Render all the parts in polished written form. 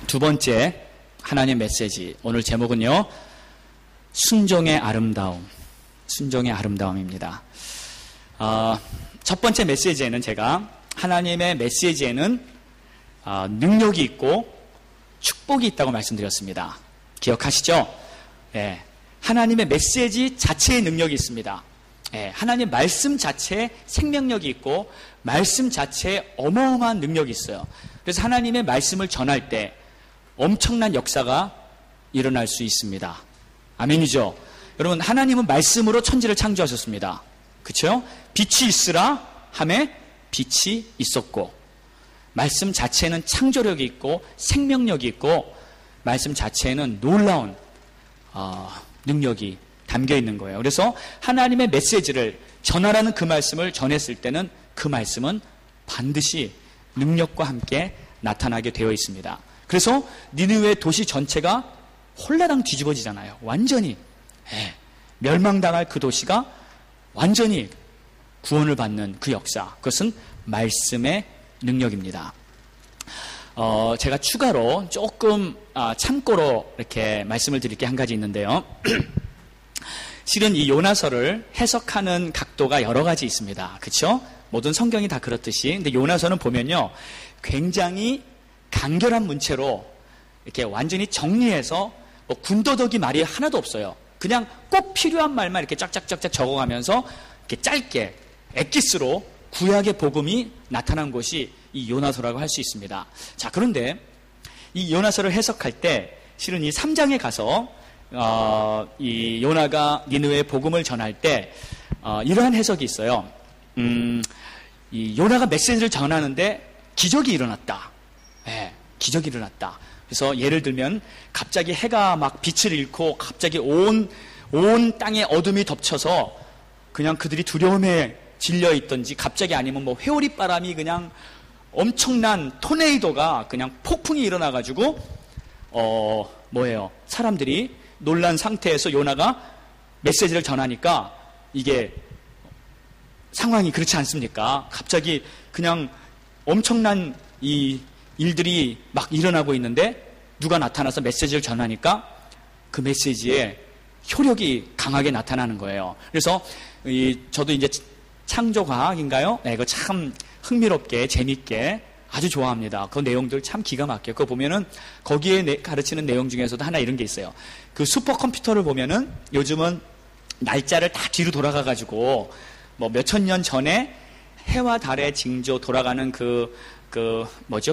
두 번째 하나님 메시지, 오늘 제목은요, 순종의 아름다움, 순종의 아름다움입니다. 첫 번째 메시지에는 제가 하나님의 메시지에는 능력이 있고 축복이 있다고 말씀드렸습니다. 기억하시죠? 예, 하나님의 메시지 자체의 능력이 있습니다. 예, 하나님 말씀 자체에 생명력이 있고 말씀 자체에 어마어마한 능력이 있어요. 그래서 하나님의 말씀을 전할 때 엄청난 역사가 일어날 수 있습니다. 아멘이죠? 여러분, 하나님은 말씀으로 천지를 창조하셨습니다. 그렇죠? 빛이 있으라 하매 빛이 있었고, 말씀 자체는 창조력이 있고 생명력이 있고 말씀 자체에는 놀라운 능력이 담겨 있는 거예요. 그래서 하나님의 메시지를 전하라는 그 말씀을 전했을 때는 그 말씀은 반드시 능력과 함께 나타나게 되어 있습니다. 그래서 니느웨 도시 전체가 홀라당 뒤집어지잖아요. 완전히 멸망당할 그 도시가 완전히 구원을 받는 그 역사, 그것은 말씀의 능력입니다. 제가 추가로 조금 참고로 이렇게 말씀을 드릴 게 한 가지 있는데요. 실은 이 요나서를 해석하는 각도가 여러 가지 있습니다. 그렇죠? 모든 성경이 다 그렇듯이. 근데 요나서는 보면요, 굉장히 간결한 문체로 이렇게 완전히 정리해서 뭐 군더더기 말이 하나도 없어요. 그냥 꼭 필요한 말만 이렇게 쫙쫙쫙쫙 적어가면서 이렇게 짧게 엑기스로 구약의 복음이 나타난 것이 이 요나서라고 할 수 있습니다. 자, 그런데 이 요나서를 해석할 때 실은 이 3장에 가서 이 요나가 니느웨의 복음을 전할 때 이러한 해석이 있어요. 이 요나가 메시지를 전하는데 기적이 일어났다. 네, 기적이 일어났다. 그래서 예를 들면 갑자기 해가 막 빛을 잃고 갑자기 온 땅에 어둠이 덮쳐서 그냥 그들이 두려움에 질려 있던지, 갑자기 아니면 뭐 회오리 바람이 그냥 엄청난 토네이도가 그냥 폭풍이 일어나가지고 사람들이 놀란 상태에서 요나가 메시지를 전하니까 이게 상황이 그렇지 않습니까? 갑자기 그냥 엄청난 이 일들이 막 일어나고 있는데 누가 나타나서 메시지를 전하니까 그 메시지에 효력이 강하게 나타나는 거예요. 그래서 저도 이제 창조과학인가요? 네, 이거 참 흥미롭게 재밌게 아주 좋아합니다. 그 내용들 참 기가 막혀요. 그거 보면은 거기에 가르치는 내용 중에서도 하나 이런 게 있어요. 그 슈퍼컴퓨터를 보면은 요즘은 날짜를 다 뒤로 돌아가가지고 뭐 몇천 년 전에 해와 달의 징조 돌아가는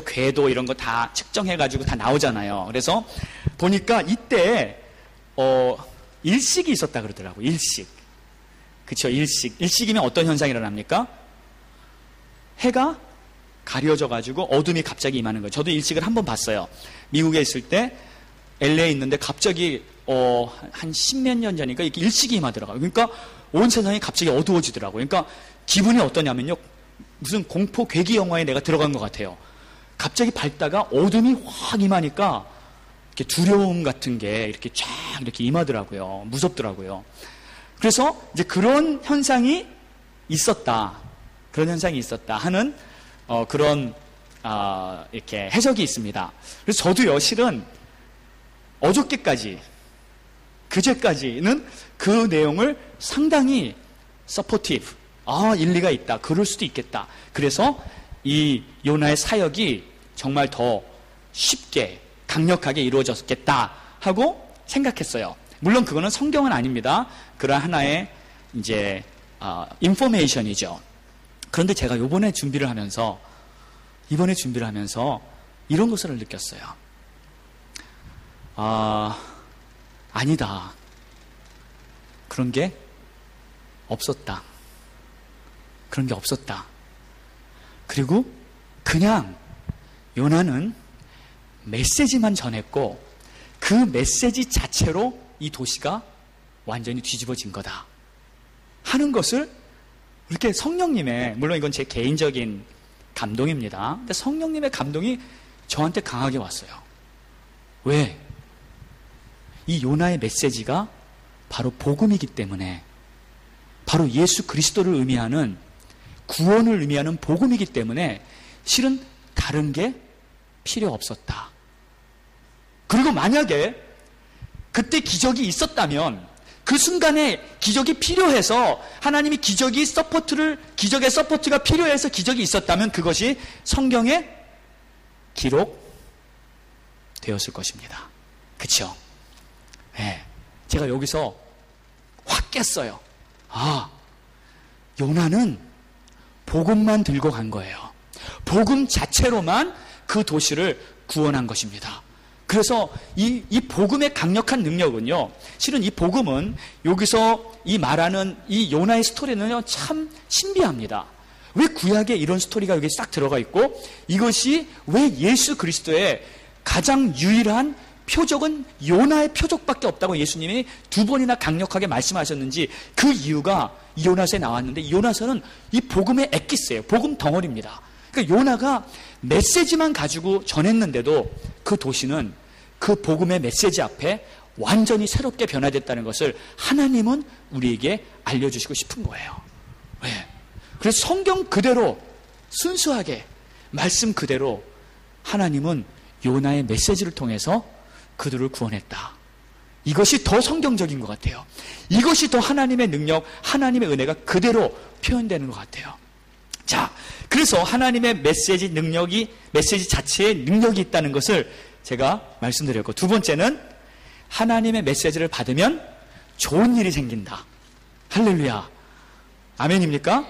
궤도 이런 거 다 측정해가지고 다 나오잖아요. 그래서 보니까 이때 일식이 있었다 그러더라고요. 일식. 그쵸, 일식. 일식이면 어떤 현상이 일어납니까? 해가 가려져가지고 어둠이 갑자기 임하는 거예요. 저도 일식을 한번 봤어요. 미국에 있을 때 LA에 있는데 갑자기 한 10몇 년 전이니까 이렇게 일식이 임하더라고요. 그러니까 온 세상이 갑자기 어두워지더라고요. 그러니까 기분이 어떠냐면요, 무슨 공포 괴기 영화에 내가 들어간 것 같아요. 갑자기 밝다가 어둠이 확 임하니까 이렇게 두려움 같은 게 이렇게 쫙 이렇게 임하더라고요. 무섭더라고요. 그래서 이제 그런 현상이 있었다. 그런 현상이 있었다 하는 그런 이렇게 해석이 있습니다. 그래서 저도요, 실은 어저께까지, 그제까지는 그 내용을 상당히 서포티브, 일리가 있다, 그럴 수도 있겠다. 그래서 이 요나의 사역이 정말 더 쉽게 강력하게 이루어졌겠다 하고 생각했어요. 물론 그거는 성경은 아닙니다. 그런 하나의 이제 인포메이션이죠. 그런데 제가 이번에 준비를 하면서 이런 것을 느꼈어요. 아니다. 그런 게 없었다. 그런 게 없었다. 그리고 그냥 요나는 메시지만 전했고 그 메시지 자체로 이 도시가 완전히 뒤집어진 거다 하는 것을 이렇게 성령님의, 물론 이건 제 개인적인 감동입니다. 근데 성령님의 감동이 저한테 강하게 왔어요. 왜? 이 요나의 메시지가 바로 복음이기 때문에, 바로 예수 그리스도를 의미하는, 구원을 의미하는 복음이기 때문에 실은 다른 게 필요 없었다. 그리고 만약에 그때 기적이 있었다면, 그 순간에 기적이 필요해서 하나님이 기적의 서포트가 필요해서 기적이 있었다면 그것이 성경에 기록되었을 것입니다. 그쵸? 네. 제가 여기서 확 깼어요. 요나는 복음만 들고 간 거예요. 복음 자체로만 그 도시를 구원한 것입니다. 그래서 이 복음의 강력한 능력은요, 실은 이 복음은 여기서 이 말하는 이 요나의 스토리는요, 참 신비합니다. 왜 구약에 이런 스토리가 여기 싹 들어가 있고, 이것이 왜 예수 그리스도의 가장 유일한 표적은 요나의 표적밖에 없다고 예수님이 2번이나 강력하게 말씀하셨는지, 그 이유가 요나서에 나왔는데, 요나서는 이 복음의 엑기스예요. 복음 덩어리입니다. 그러니까 요나가 메시지만 가지고 전했는데도 그 도시는 그 복음의 메시지 앞에 완전히 새롭게 변화됐다는 것을 하나님은 우리에게 알려주시고 싶은 거예요. 왜? 그래서 성경 그대로 순수하게 말씀 그대로 하나님은 요나의 메시지를 통해서 그들을 구원했다. 이것이 더 성경적인 것 같아요. 이것이 더 하나님의 능력, 하나님의 은혜가 그대로 표현되는 것 같아요. 자, 그래서 하나님의 메시지 자체에 능력이 있다는 것을 제가 말씀드렸고, 두 번째는 하나님의 메시지를 받으면 좋은 일이 생긴다. 할렐루야. 아멘입니까?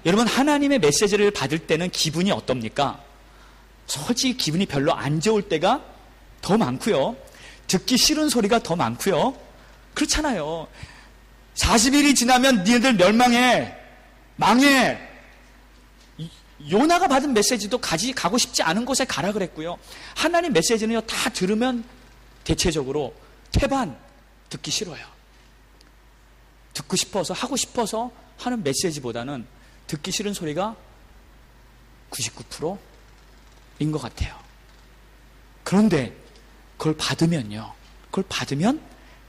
여러분, 하나님의 메시지를 받을 때는 기분이 어떻습니까? 솔직히 기분이 별로 안 좋을 때가 더 많고요. 듣기 싫은 소리가 더 많고요. 그렇잖아요. 40일이 지나면 니네들 멸망해. 망해. 요나가 받은 메시지도 가고 싶지 않은 곳에 가라 그랬고요. 하나님 메시지는요, 다 들으면 대체적으로 태반 듣기 싫어요. 듣고 싶어서, 하고 싶어서 하는 메시지보다는 듣기 싫은 소리가 99%인 것 같아요. 그런데 그걸 받으면요, 그걸 받으면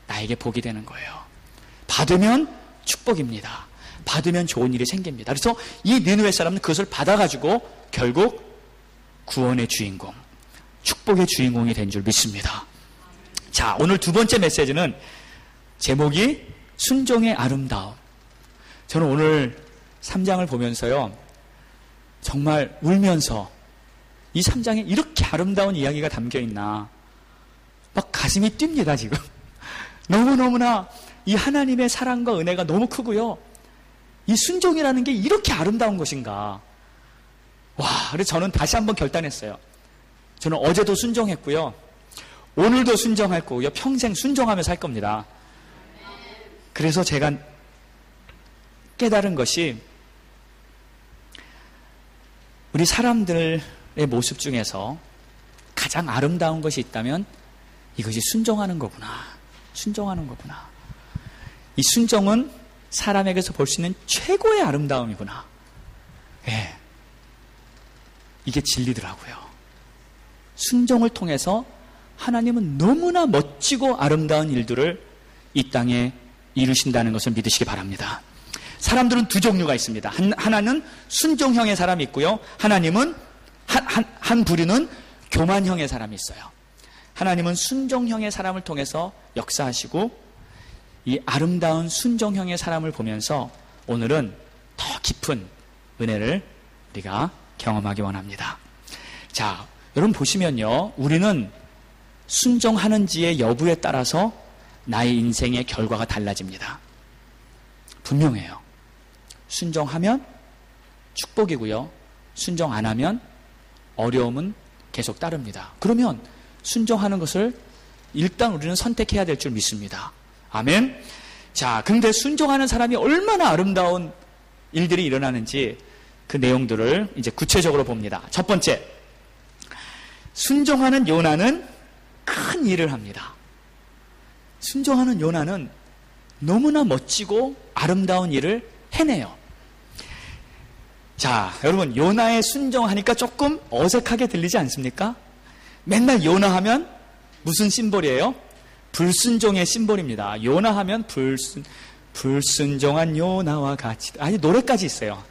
나에게 복이 되는 거예요. 받으면 축복입니다. 받으면 좋은 일이 생깁니다. 그래서 이 니느웨 사람은 그것을 받아가지고 결국 구원의 주인공, 축복의 주인공이 된 줄 믿습니다. 자, 오늘 두 번째 메시지는 제목이 순종의 아름다움. 저는 오늘 3장을 보면서요, 정말 울면서 이 3장에 이렇게 아름다운 이야기가 담겨있나 막 가슴이 뜁니다. 지금 너무너무나 이 하나님의 사랑과 은혜가 너무 크고요, 이 순종이라는 게 이렇게 아름다운 것인가. 와, 그래서 저는 다시 한번 결단했어요. 저는 어제도 순종했고요, 오늘도 순종할 거고요, 평생 순종하며 살 겁니다. 그래서 제가 깨달은 것이, 우리 사람들의 모습 중에서 가장 아름다운 것이 있다면 이것이 순종하는 거구나. 순종하는 거구나. 이 순종은 사람에게서 볼 수 있는 최고의 아름다움이구나. 예. 이게 진리더라고요. 순종을 통해서 하나님은 너무나 멋지고 아름다운 일들을 이 땅에 이루신다는 것을 믿으시기 바랍니다. 사람들은 두 종류가 있습니다. 하나는 순종형의 사람이 있고요, 하나님은 한 부류는 교만형의 사람이 있어요. 하나님은 순종형의 사람을 통해서 역사하시고, 이 아름다운 순종형의 사람을 보면서 오늘은 더 깊은 은혜를 우리가 경험하기 원합니다. 자, 여러분 보시면요, 우리는 순종하는지의 여부에 따라서 나의 인생의 결과가 달라집니다. 분명해요. 순종하면 축복이고요, 순종 안 하면 어려움은 계속 따릅니다. 그러면 순종하는 것을 일단 우리는 선택해야 될 줄 믿습니다. 아멘. 자, 근데 순종하는 사람이 얼마나 아름다운 일들이 일어나는지 그 내용들을 이제 구체적으로 봅니다. 첫 번째, 순종하는 요나는 큰 일을 합니다. 순종하는 요나는 너무나 멋지고 아름다운 일을 해내요. 자, 여러분, 요나에 순종하니까 조금 어색하게 들리지 않습니까? 맨날 요나 하면 무슨 심볼이에요? 불순종의 심볼입니다. 요나 하면 불순종한 요나와 같이, 아니 노래까지 있어요.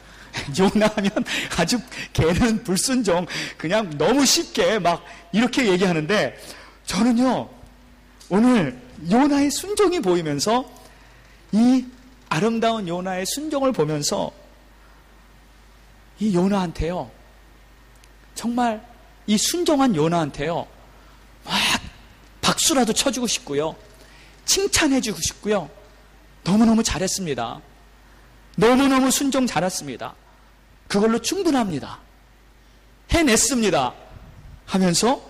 요나하면 아주 걔는 불순종, 그냥 너무 쉽게 막 이렇게 얘기하는데, 저는요 오늘 요나의 순종이 보이면서, 이 아름다운 요나의 순종을 보면서 이 요나한테요, 정말 이 순종한 요나한테요 막 박수라도 쳐주고 싶고요, 칭찬해주고 싶고요, 너무너무 잘했습니다, 너무너무 순종 잘했습니다, 그걸로 충분합니다, 해냈습니다 하면서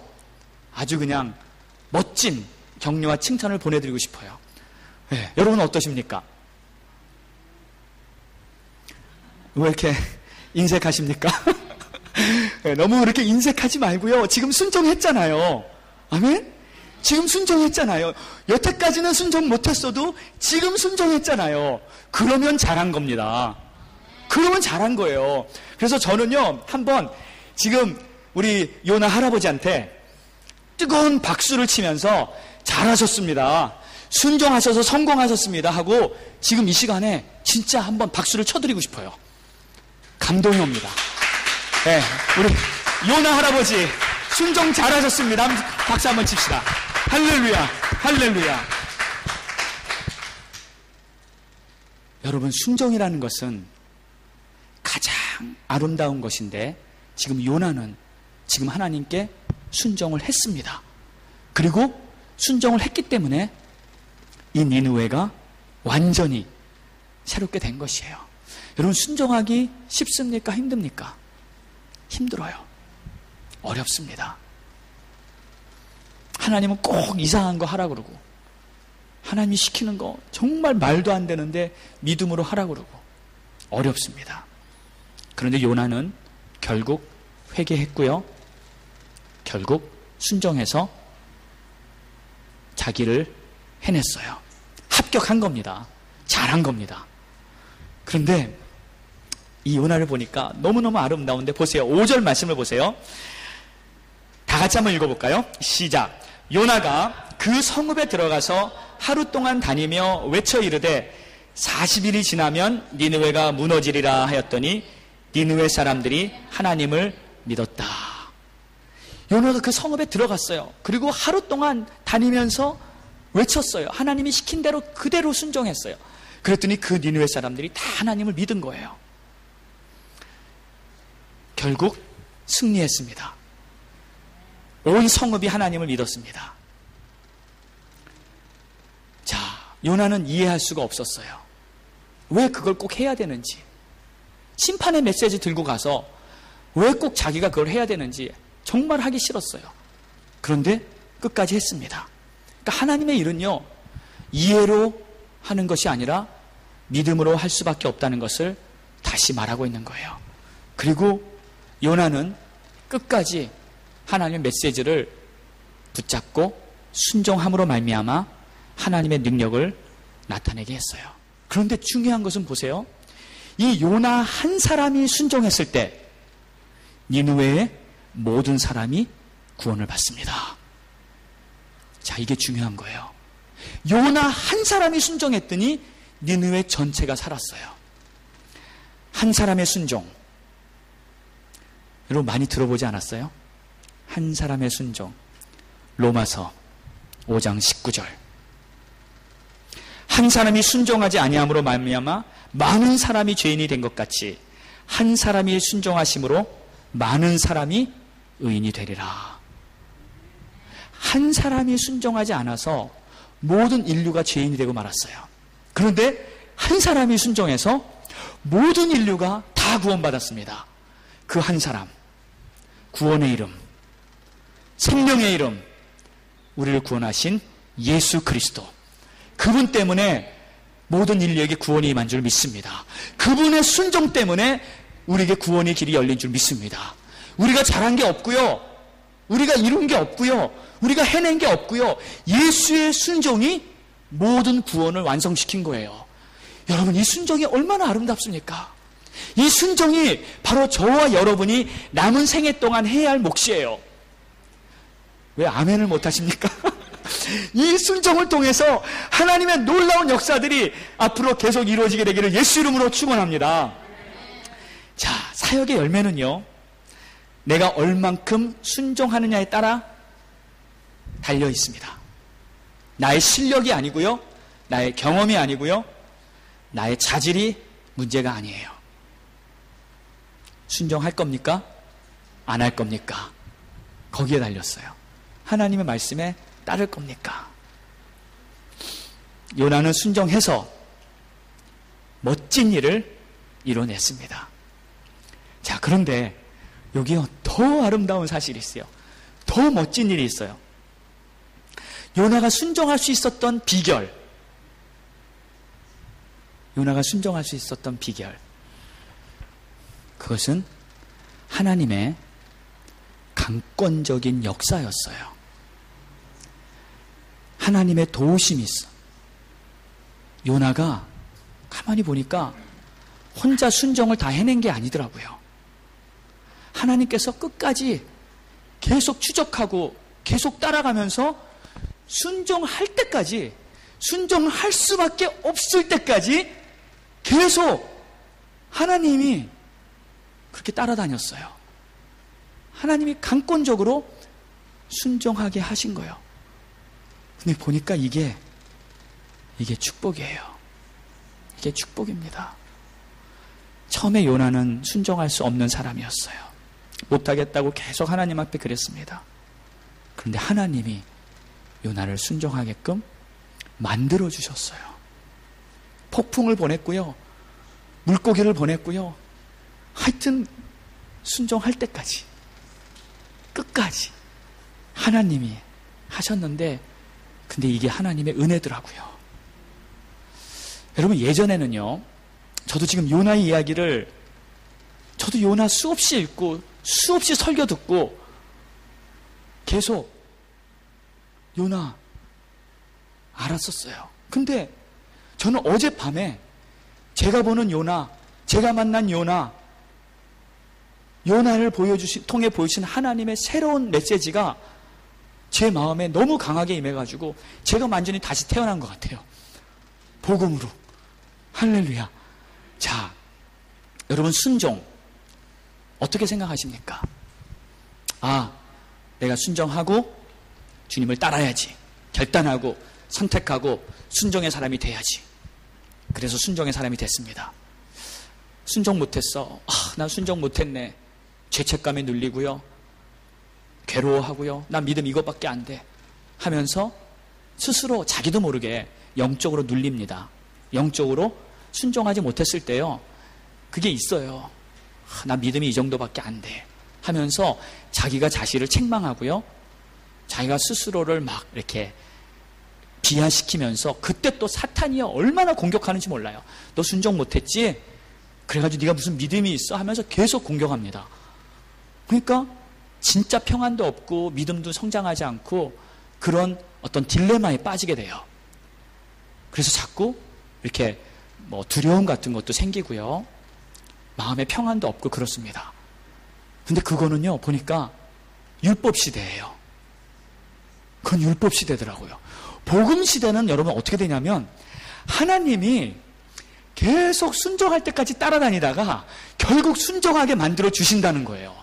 아주 그냥 멋진 격려와 칭찬을 보내드리고 싶어요. 네, 여러분은 어떠십니까? 왜 이렇게 인색하십니까? 네, 너무 그렇게 인색하지 말고요, 지금 순종했잖아요. 아멘? 지금 순종했잖아요. 여태까지는 순종 못했어도 지금 순종했잖아요. 그러면 잘한 겁니다. 그러면 잘한 거예요. 그래서 저는요, 한번 지금 우리 요나 할아버지한테 뜨거운 박수를 치면서 잘하셨습니다, 순종하셔서 성공하셨습니다 하고 지금 이 시간에 진짜 한번 박수를 쳐드리고 싶어요. 감동이 옵니다. 네, 우리 요나 할아버지 순종 잘하셨습니다. 박수 한번 칩시다. 할렐루야, 할렐루야. 여러분, 순종이라는 것은 가장 아름다운 것인데, 지금 요나는 지금 하나님께 순종을 했습니다. 그리고 순종을 했기 때문에 이 니느웨가 완전히 새롭게 된 것이에요. 여러분, 순종하기 쉽습니까? 힘듭니까? 힘들어요. 어렵습니다. 하나님은 꼭 이상한 거 하라 그러고, 하나님이 시키는 거 정말 말도 안 되는데 믿음으로 하라 그러고, 어렵습니다. 그런데 요나는 결국 회개했고요, 결국 순종해서 자기를 해냈어요. 합격한 겁니다. 잘한 겁니다. 그런데 이 요나를 보니까 너무너무 아름다운데, 보세요. 5절 말씀을 보세요. 다 같이 한번 읽어볼까요? 시작. 요나가 그 성읍에 들어가서 하루 동안 다니며 외쳐 이르되 40일이 지나면 니느웨가 무너지리라 하였더니 니느웨 사람들이 하나님을 믿었다. 요나가 그 성읍에 들어갔어요. 그리고 하루 동안 다니면서 외쳤어요. 하나님이 시킨 대로 그대로 순종했어요. 그랬더니 그 니느웨 사람들이 다 하나님을 믿은 거예요. 결국 승리했습니다. 온 성읍이 하나님을 믿었습니다. 자, 요나는 이해할 수가 없었어요. 왜 그걸 꼭 해야 되는지, 심판의 메시지 들고 가서 왜 꼭 자기가 그걸 해야 되는지 정말 하기 싫었어요. 그런데 끝까지 했습니다. 그러니까 하나님의 일은요, 이해로 하는 것이 아니라 믿음으로 할 수밖에 없다는 것을 다시 말하고 있는 거예요. 그리고 요나는 끝까지 하나님의 메시지를 붙잡고 순종함으로 말미암아 하나님의 능력을 나타내게 했어요. 그런데 중요한 것은 보세요. 이 요나 한 사람이 순종했을 때 니느웨의 모든 사람이 구원을 받습니다. 자, 이게 중요한 거예요. 요나 한 사람이 순종했더니 니느웨 전체가 살았어요. 한 사람의 순종. 여러분 많이 들어보지 않았어요? 한 사람의 순종. 로마서 5장 19절. 한 사람이 순종하지 아니함으로 말미암아 많은 사람이 죄인이 된 것 같이 한 사람이 순종하심으로 많은 사람이 의인이 되리라. 한 사람이 순종하지 않아서 모든 인류가 죄인이 되고 말았어요. 그런데 한 사람이 순종해서 모든 인류가 다 구원받았습니다. 그 한 사람, 구원의 이름, 생명의 이름, 우리를 구원하신 예수 그리스도, 그분 때문에 모든 인류에게 구원이 임한 줄 믿습니다. 그분의 순종 때문에 우리에게 구원의 길이 열린 줄 믿습니다. 우리가 잘한 게 없고요, 우리가 이룬 게 없고요, 우리가 해낸 게 없고요, 예수의 순종이 모든 구원을 완성시킨 거예요. 여러분, 이 순종이 얼마나 아름답습니까? 이 순종이 바로 저와 여러분이 남은 생애 동안 해야 할 몫이에요. 왜 아멘을 못 하십니까? 이 순종을 통해서 하나님의 놀라운 역사들이 앞으로 계속 이루어지게 되기를 예수 이름으로 축원합니다. 자, 사역의 열매는요, 내가 얼만큼 순종하느냐에 따라 달려 있습니다. 나의 실력이 아니고요, 나의 경험이 아니고요, 나의 자질이 문제가 아니에요. 순종할 겁니까? 안 할 겁니까? 거기에 달렸어요. 하나님의 말씀에 따를 겁니까? 요나는 순종해서 멋진 일을 이뤄냈습니다. 자, 그런데 여기요, 더 아름다운 사실이 있어요. 더 멋진 일이 있어요. 요나가 순종할 수 있었던 비결. 요나가 순종할 수 있었던 비결. 그것은 하나님의 강권적인 역사였어요. 하나님의 도우심이 있어. 요나가 가만히 보니까 혼자 순종을 다 해낸 게 아니더라고요. 하나님께서 끝까지 계속 추적하고 계속 따라가면서 순종할 때까지, 순종할 수밖에 없을 때까지 계속 하나님이 그렇게 따라다녔어요. 하나님이 강권적으로 순종하게 하신 거예요. 근데 보니까 이게 축복이에요. 이게 축복입니다. 처음에 요나는 순종할 수 없는 사람이었어요. 못하겠다고 계속 하나님 앞에 그랬습니다. 그런데 하나님이 요나를 순종하게끔 만들어 주셨어요. 폭풍을 보냈고요, 물고기를 보냈고요, 하여튼 순종할 때까지, 끝까지 하나님이 하셨는데, 근데 이게 하나님의 은혜더라고요. 여러분, 예전에는요, 저도 지금 요나의 이야기를, 저도 요나 수없이 읽고 수없이 설교 듣고 계속 요나 알았었어요. 근데 저는 어젯밤에 제가 보는 요나, 제가 만난 요나, 요나를 통해 보여주신 하나님의 새로운 메시지가 제 마음에 너무 강하게 임해가지고 제가 완전히 다시 태어난 것 같아요. 복음으로. 할렐루야. 자, 여러분, 순종 어떻게 생각하십니까? 아, 내가 순종하고 주님을 따라야지. 결단하고 선택하고 순종의 사람이 돼야지. 그래서 순종의 사람이 됐습니다. 순종 못했어. 난 순종 못했네. 죄책감에 눌리고요, 괴로워하고요, 난 믿음 이것밖에 안 돼 하면서 스스로 자기도 모르게 영적으로 눌립니다. 영적으로 순종하지 못했을 때요, 그게 있어요. 난 믿음이 이 정도밖에 안 돼 하면서 자기가 자신을 책망하고요, 자기가 스스로를 막 이렇게 비하시키면서, 그때 또 사탄이요, 얼마나 공격하는지 몰라요. 너 순종 못했지? 그래가지고 네가 무슨 믿음이 있어? 하면서 계속 공격합니다. 그러니까 진짜 평안도 없고 믿음도 성장하지 않고 그런 어떤 딜레마에 빠지게 돼요. 그래서 자꾸 이렇게 두려움 같은 것도 생기고요, 마음에 평안도 없고 그렇습니다. 근데 그거는요, 보니까 율법 시대예요. 그건 율법 시대더라고요. 복음 시대는 여러분 어떻게 되냐면, 하나님이 계속 순종할 때까지 따라다니다가 결국 순종하게 만들어 주신다는 거예요.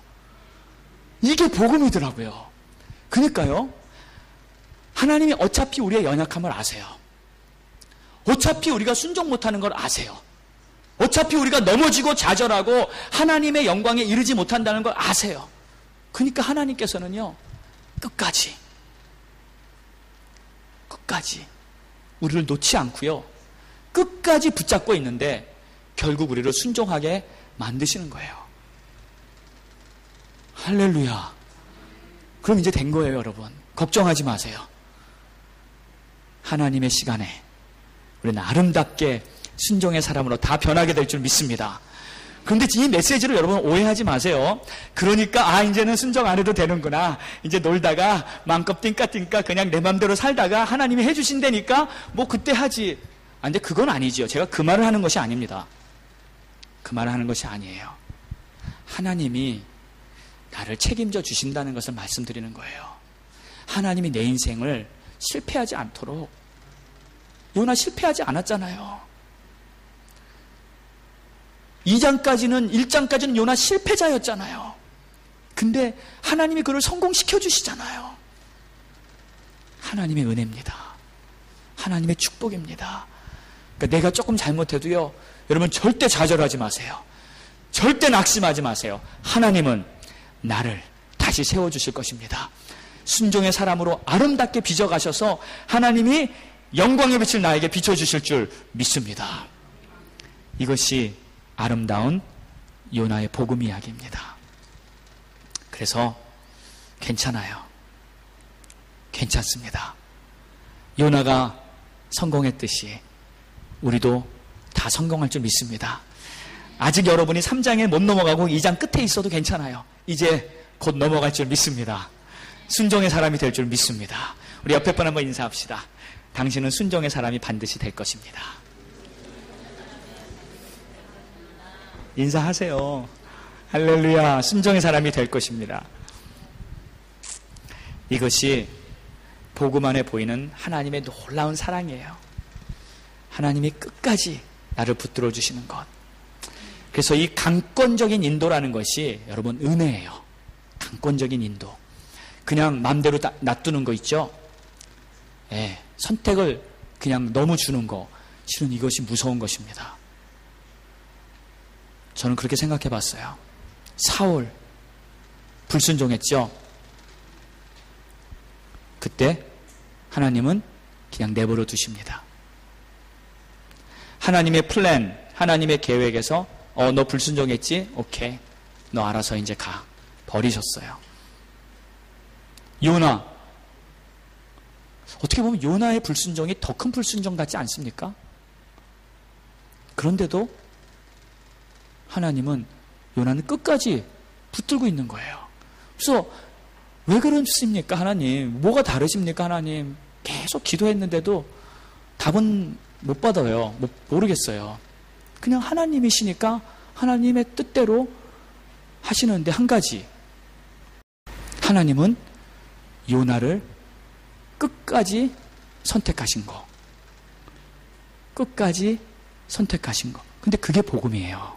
이게 복음이더라고요. 그러니까요, 하나님이 어차피 우리의 연약함을 아세요. 어차피 우리가 순종 못하는 걸 아세요. 어차피 우리가 넘어지고 좌절하고 하나님의 영광에 이르지 못한다는 걸 아세요. 그러니까 하나님께서는요, 끝까지 우리를 놓지 않고요, 끝까지 붙잡고 있는데 결국 우리를 순종하게 만드시는 거예요. 할렐루야. 그럼 이제 된 거예요, 여러분. 걱정하지 마세요. 하나님의 시간에 우리는 아름답게 순종의 사람으로 다 변하게 될 줄 믿습니다. 그런데 이 메시지를 여러분 오해하지 마세요. 그러니까 이제는 순종 안 해도 되는구나, 이제 놀다가 마음껏 띵까띵까 그냥 내 맘대로 살다가 하나님이 해주신다니까 뭐 그때 하지. 근데 그건 아니지요. 제가 그 말을 하는 것이 아닙니다. 그 말을 하는 것이 아니에요. 하나님이 나를 책임져 주신다는 것을 말씀드리는 거예요. 하나님이 내 인생을 실패하지 않도록. 요나 실패하지 않았잖아요. 1장까지는 요나 실패자였잖아요. 근데 하나님이 그를 성공시켜 주시잖아요. 하나님의 은혜입니다. 하나님의 축복입니다. 그러니까 내가 조금 잘못해도요, 여러분 절대 좌절하지 마세요. 절대 낙심하지 마세요. 하나님은 나를 다시 세워주실 것입니다. 순종의 사람으로 아름답게 빚어가셔서 하나님이 영광의 빛을 나에게 비춰주실 줄 믿습니다. 이것이 아름다운 요나의 복음 이야기입니다. 그래서 괜찮아요. 괜찮습니다. 요나가 성공했듯이 우리도 다 성공할 줄 믿습니다. 아직 여러분이 3장에 못 넘어가고 2장 끝에 있어도 괜찮아요. 이제 곧 넘어갈 줄 믿습니다. 순종의 사람이 될 줄 믿습니다. 우리 옆에 분 한번 인사합시다. 당신은 순종의 사람이 반드시 될 것입니다. 인사하세요. 할렐루야. 순종의 사람이 될 것입니다. 이것이 복음 안에 보이는 하나님의 놀라운 사랑이에요. 하나님이 끝까지 나를 붙들어 주시는 것. 그래서 이 강권적인 인도라는 것이 여러분 은혜예요. 강권적인 인도. 그냥 마음대로 놔두는 거 있죠? 예, 선택을 그냥 너무 주는 거. 실은 이것이 무서운 것입니다. 저는 그렇게 생각해 봤어요. 사울 불순종했죠? 그때 하나님은 그냥 내버려 두십니다. 하나님의 플랜, 하나님의 계획에서 너 불순종했지? 오케이. 너 알아서 이제 가. 버리셨어요. 요나. 어떻게 보면 요나의 불순종이 더 큰 불순종 같지 않습니까? 그런데도 하나님은 요나는 끝까지 붙들고 있는 거예요. 그래서 왜 그러십니까 하나님? 뭐가 다르십니까 하나님? 계속 기도했는데도 답은 못 받아요. 모르겠어요. 그냥 하나님이시니까 하나님의 뜻대로 하시는데 한 가지. 하나님은 요나를 끝까지 선택하신 거. 끝까지 선택하신 거. 근데 그게 복음이에요.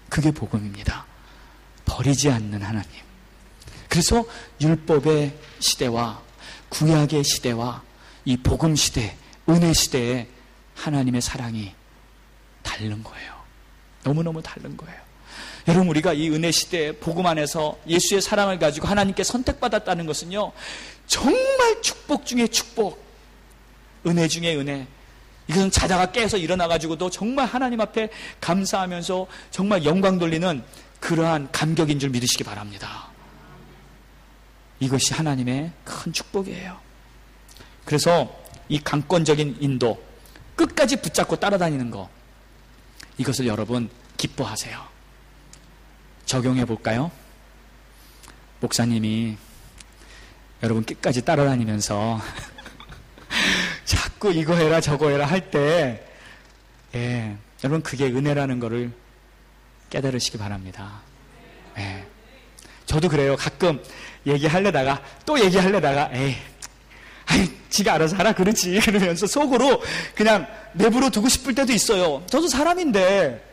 그게 복음입니다. 버리지 않는 하나님. 그래서 율법의 시대와 구약의 시대와 이 복음 시대, 은혜 시대에 하나님의 사랑이 다른 거예요. 너무너무 다른 거예요. 여러분, 우리가 이 은혜 시대에 복음 안에서 예수의 사랑을 가지고 하나님께 선택받았다는 것은요, 정말 축복 중에 축복, 은혜 중에 은혜. 이것은 자다가 깨서 일어나가지고도 정말 하나님 앞에 감사하면서 정말 영광 돌리는 그러한 감격인 줄 믿으시기 바랍니다. 이것이 하나님의 큰 축복이에요. 그래서 이 강권적인 인도, 끝까지 붙잡고 따라다니는 거, 이것을 여러분 기뻐하세요. 적용해 볼까요? 목사님이 여러분 끝까지 따라다니면서 자꾸 이거 해라 저거 해라 할 때, 예, 여러분 그게 은혜라는 거를 깨달으시기 바랍니다. 예. 저도 그래요. 가끔 얘기하려다가 또 얘기하려다가 아이 지가 알아서 하라 그러지 그러면서 속으로 그냥 내버려 두고 싶을 때도 있어요. 저도 사람인데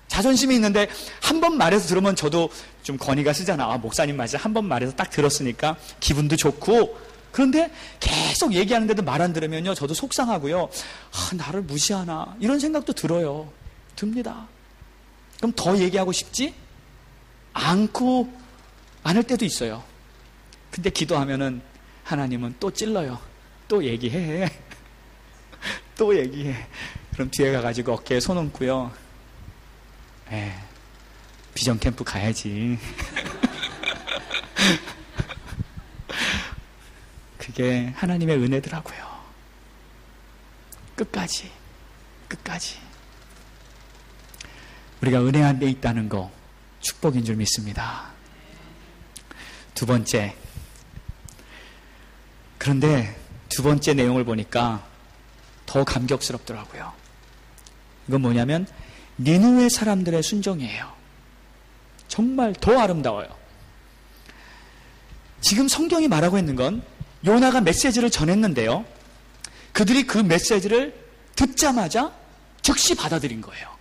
자존심이 있는데 한 번 말해서 들으면 저도 좀 권위가 쓰잖아. 아, 목사님 맞아. 한 번 말해서 딱 들었으니까 기분도 좋고. 그런데 계속 얘기하는데도 말 안 들으면요, 저도 속상하고요. 아, 나를 무시하나 이런 생각도 들어요. 듭니다. 그럼 더 얘기하고 싶지 않을 때도 있어요. 근데 기도하면은 하나님은 또 찔러요. 또 얘기해. 또 얘기해. 그럼 뒤에 가가지고 어깨에 손 얹고요. 비전 캠프 가야지. 그게 하나님의 은혜더라고요. 끝까지. 우리가 은혜 안에 있다는 거 축복인 줄 믿습니다. 두 번째. 그런데 두 번째 내용을 보니까 더 감격스럽더라고요. 이건 뭐냐면 니느웨 사람들의 순종이에요. 정말 더 아름다워요. 지금 성경이 말하고 있는 건 요나가 메시지를 전했는데요, 그들이 그 메시지를 듣자마자 즉시 받아들인 거예요.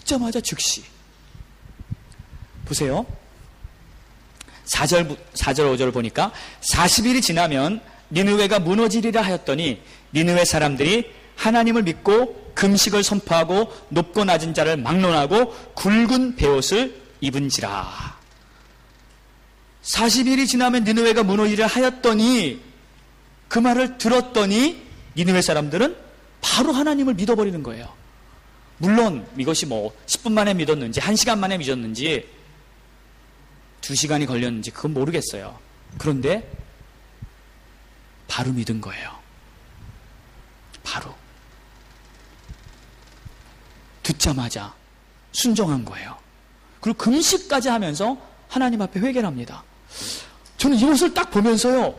듣자마자 즉시. 보세요. 4절, 5절을 보니까 40일이 지나면 니느웨가 무너지리라 하였더니 니느웨 사람들이 하나님을 믿고 금식을 선포하고 높고 낮은 자를 막론하고 굵은 베옷을 입은지라. 40일이 지나면 니느웨가 무너지리라 하였더니, 그 말을 들었더니 니느웨 사람들은 바로 하나님을 믿어버리는 거예요. 물론 이것이 10분 만에 믿었는지 1시간 만에 믿었는지 2시간이 걸렸는지 그건 모르겠어요. 그런데 바로 믿은 거예요. 바로. 듣자마자 순종한 거예요. 그리고 금식까지 하면서 하나님 앞에 회개를 합니다. 저는 이것을 딱 보면서요,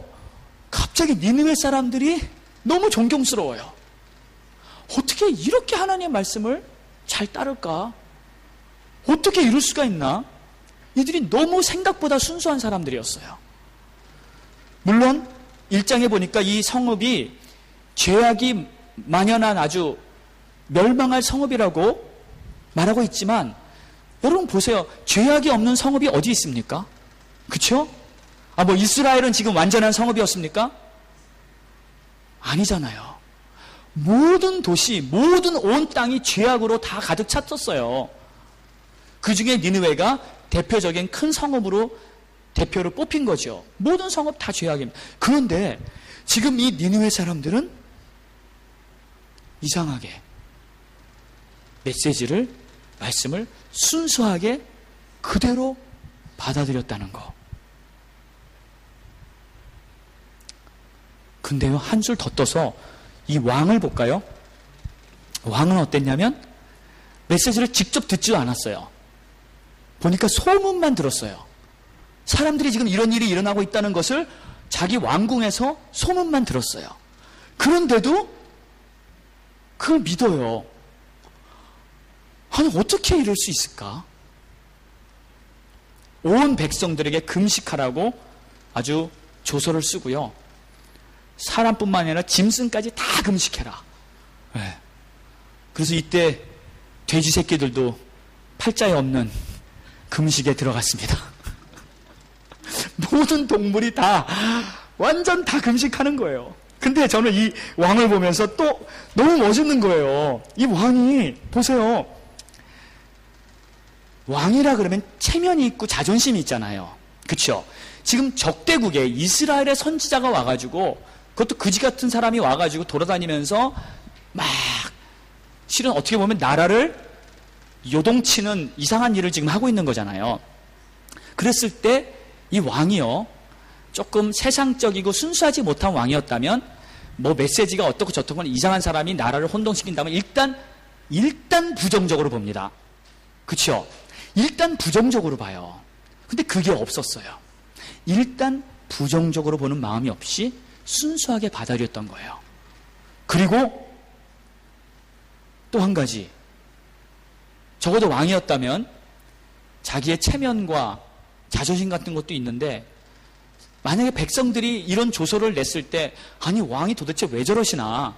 갑자기 니느웨 사람들이 너무 존경스러워요. 어떻게 이렇게 하나님의 말씀을 잘 따를까? 어떻게 이럴 수가 있나? 이들이 너무 생각보다 순수한 사람들이었어요. 물론 1장에 보니까 이 성읍이 죄악이 만연한 아주 멸망할 성읍이라고 말하고 있지만, 여러분 보세요. 죄악이 없는 성읍이 어디 있습니까? 그렇죠? 이스라엘은 지금 완전한 성읍이었습니까? 아니잖아요. 모든 도시, 모든 온 땅이 죄악으로 다 가득 찼었어요. 그 중에 니느웨가 대표적인 큰 성읍으로 대표로 뽑힌 거죠. 모든 성읍 다 죄악입니다. 그런데 지금 이 니느웨 사람들은 이상하게 메시지를, 말씀을 순수하게 그대로 받아들였다는 거. 근데요, 한술 더 떠서 이 왕을 볼까요? 왕은 어땠냐면 메시지를 직접 듣지도 않았어요. 보니까 소문만 들었어요. 사람들이 지금 이런 일이 일어나고 있다는 것을 자기 왕궁에서 소문만 들었어요. 그런데도 그걸 믿어요. 아니, 어떻게 이럴 수 있을까? 온 백성들에게 금식하라고 아주 조서를 쓰고요. 사람뿐만 아니라 짐승까지 다 금식해라. 네. 그래서 이때 돼지 새끼들도 팔자에 없는 금식에 들어갔습니다. 모든 동물이 다 완전 다 금식하는 거예요. 근데 저는 이 왕을 보면서 또 너무 멋있는 거예요. 이 왕이 보세요. 왕이라 그러면 체면이 있고 자존심이 있잖아요. 그렇죠? 지금 적대국에 이스라엘의 선지자가 와가지고, 그것도 그지 같은 사람이 와가지고 돌아다니면서 막 실은 어떻게 보면 나라를 요동치는 이상한 일을 지금 하고 있는 거잖아요. 그랬을 때 이 왕이요, 조금 세상적이고 순수하지 못한 왕이었다면 메시지가 어떻고 저떻고 이상한 사람이 나라를 혼동시킨다면 일단 부정적으로 봅니다. 그렇죠? 일단 부정적으로 봐요. 근데 그게 없었어요. 일단 부정적으로 보는 마음이 없이 순수하게 받아들였던 거예요. 그리고 또 한 가지, 적어도 왕이었다면 자기의 체면과 자존심 같은 것도 있는데, 만약에 백성들이 이런 조서를 냈을 때, 아니 왕이 도대체 왜 저러시나,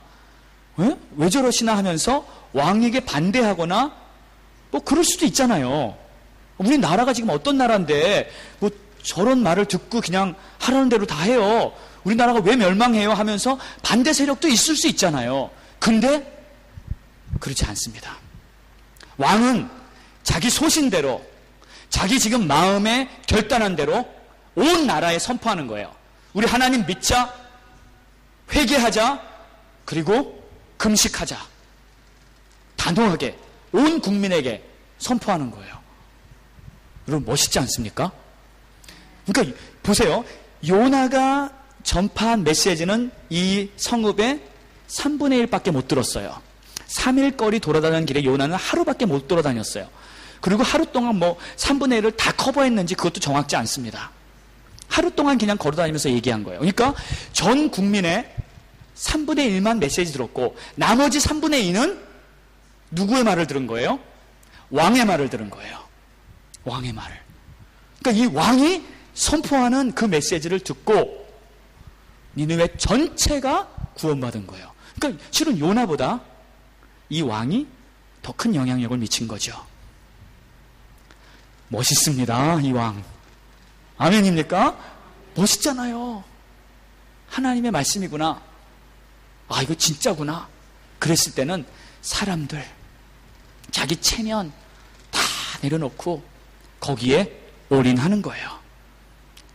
왜 저러시나 하면서 왕에게 반대하거나 그럴 수도 있잖아요. 우리 나라가 지금 어떤 나라인데 저런 말을 듣고 그냥 하라는 대로 다 해요. 우리나라가 왜 멸망해요 하면서 반대 세력도 있을 수 있잖아요. 근데 그렇지 않습니다. 왕은 자기 소신대로, 자기 지금 마음에 결단한 대로 온 나라에 선포하는 거예요. 우리 하나님 믿자, 회개하자, 그리고 금식하자. 단호하게 온 국민에게 선포하는 거예요. 여러분 멋있지 않습니까? 그러니까 보세요. 요나가 전파한 메시지는 이 성읍에 3분의 1밖에 못 들었어요. 3일 거리 돌아다니는 길에 요나는 하루밖에 못 돌아다녔어요. 그리고 하루 동안 3분의 1을 다 커버했는지 그것도 정확지 않습니다. 하루 동안 그냥 걸어다니면서 얘기한 거예요. 그러니까 전 국민의 3분의 1만 메시지 들었고, 나머지 3분의 2는 누구의 말을 들은 거예요? 왕의 말을 들은 거예요. 왕의 말을. 그러니까 이 왕이 선포하는 그 메시지를 듣고 니느웨 전체가 구원받은 거예요. 그러니까 실은 요나보다 이 왕이 더 큰 영향력을 미친 거죠. 멋있습니다, 이 왕. 아멘입니까? 멋있잖아요. 하나님의 말씀이구나. 아, 이거 진짜구나. 그랬을 때는 사람들, 자기 체면 다 내려놓고 거기에 올인하는 거예요.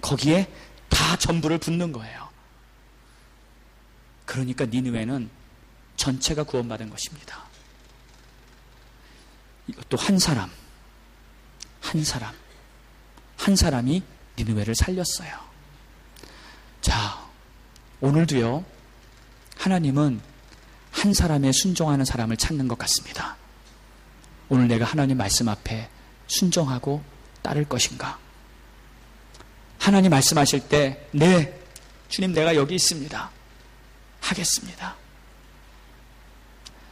거기에 다 전부를 붓는 거예요. 그러니까 니느웨는 전체가 구원받은 것입니다. 이것도 한 사람이 니느웨를 살렸어요. 자, 오늘도요, 하나님은 한 사람에 순종하는 사람을 찾는 것 같습니다. 오늘 내가 하나님 말씀 앞에 순종하고 따를 것인가? 하나님 말씀하실 때, 네, 주님 내가 여기 있습니다. 하겠습니다.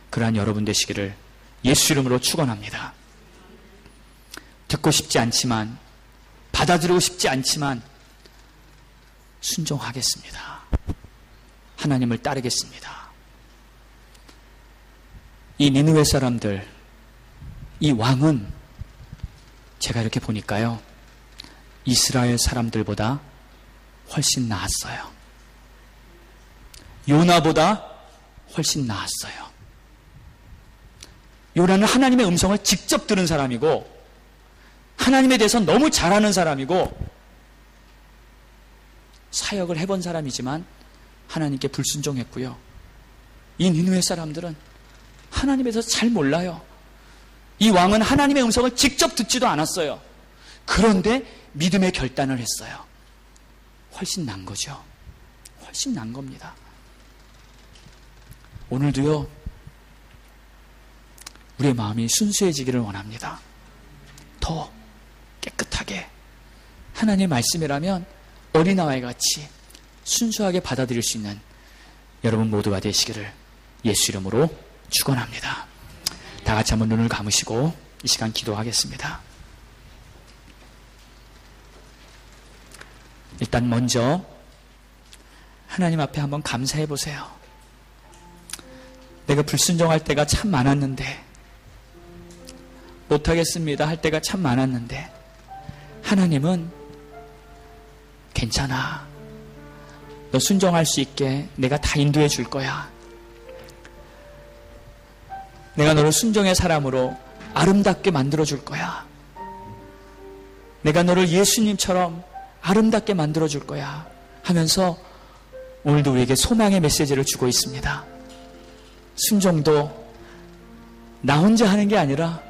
그러한 여러분 되시기를 예수 이름으로 축원합니다. 듣고 싶지 않지만, 받아들이고 싶지 않지만 순종하겠습니다. 하나님을 따르겠습니다. 이 니느웨 사람들, 이 왕은 제가 이렇게 보니까요, 이스라엘 사람들보다 훨씬 나았어요. 요나보다 훨씬 나았어요. 요나는 하나님의 음성을 직접 들은 사람이고, 하나님에 대해서 너무 잘 아는 사람이고, 사역을 해본 사람이지만 하나님께 불순종했고요. 이 니느웨 사람들은 하나님에 대해서 잘 몰라요. 이 왕은 하나님의 음성을 직접 듣지도 않았어요. 그런데 믿음의 결단을 했어요. 훨씬 난 거죠. 훨씬 난 겁니다. 오늘도요, 우리의 마음이 순수해지기를 원합니다. 더 깨끗하게 하나님의 말씀이라면 어린아이와 같이 순수하게 받아들일 수 있는 여러분 모두가 되시기를 예수 이름으로 축원합니다. 다 같이 한번 눈을 감으시고 이 시간 기도하겠습니다. 일단 먼저 하나님 앞에 한번 감사해 보세요. 내가 불순종할 때가 참 많았는데, 못하겠습니다 할 때가 참 많았는데, 하나님은 괜찮아, 너 순종할 수 있게 내가 다 인도해 줄 거야. 내가 너를 순종의 사람으로 아름답게 만들어 줄 거야. 내가 너를 예수님처럼 아름답게 만들어 줄 거야 하면서 오늘도 우리에게 소망의 메시지를 주고 있습니다. 순종도 나 혼자 하는 게 아니라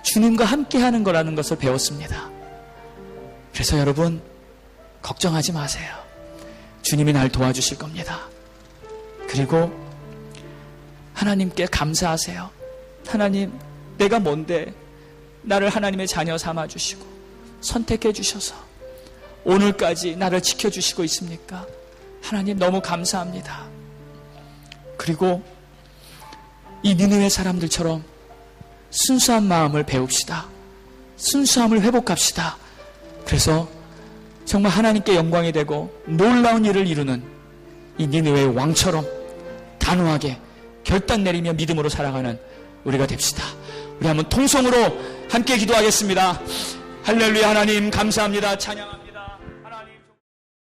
주님과 함께 하는 거라는 것을 배웠습니다. 그래서 여러분, 걱정하지 마세요. 주님이 날 도와주실 겁니다. 그리고 하나님께 감사하세요. 하나님, 내가 뭔데 나를 하나님의 자녀 삼아주시고 선택해 주셔서 오늘까지 나를 지켜주시고 있습니까? 하나님 너무 감사합니다. 그리고 이 니느웨 사람들처럼 순수한 마음을 배웁시다. 순수함을 회복합시다. 그래서 정말 하나님께 영광이 되고 놀라운 일을 이루는 이 니느웨의 왕처럼 단호하게 결단 내리며 믿음으로 살아가는 우리가 됩시다. 우리 한번 통성으로 함께 기도하겠습니다. 할렐루야. 하나님 감사합니다. 찬양합니다.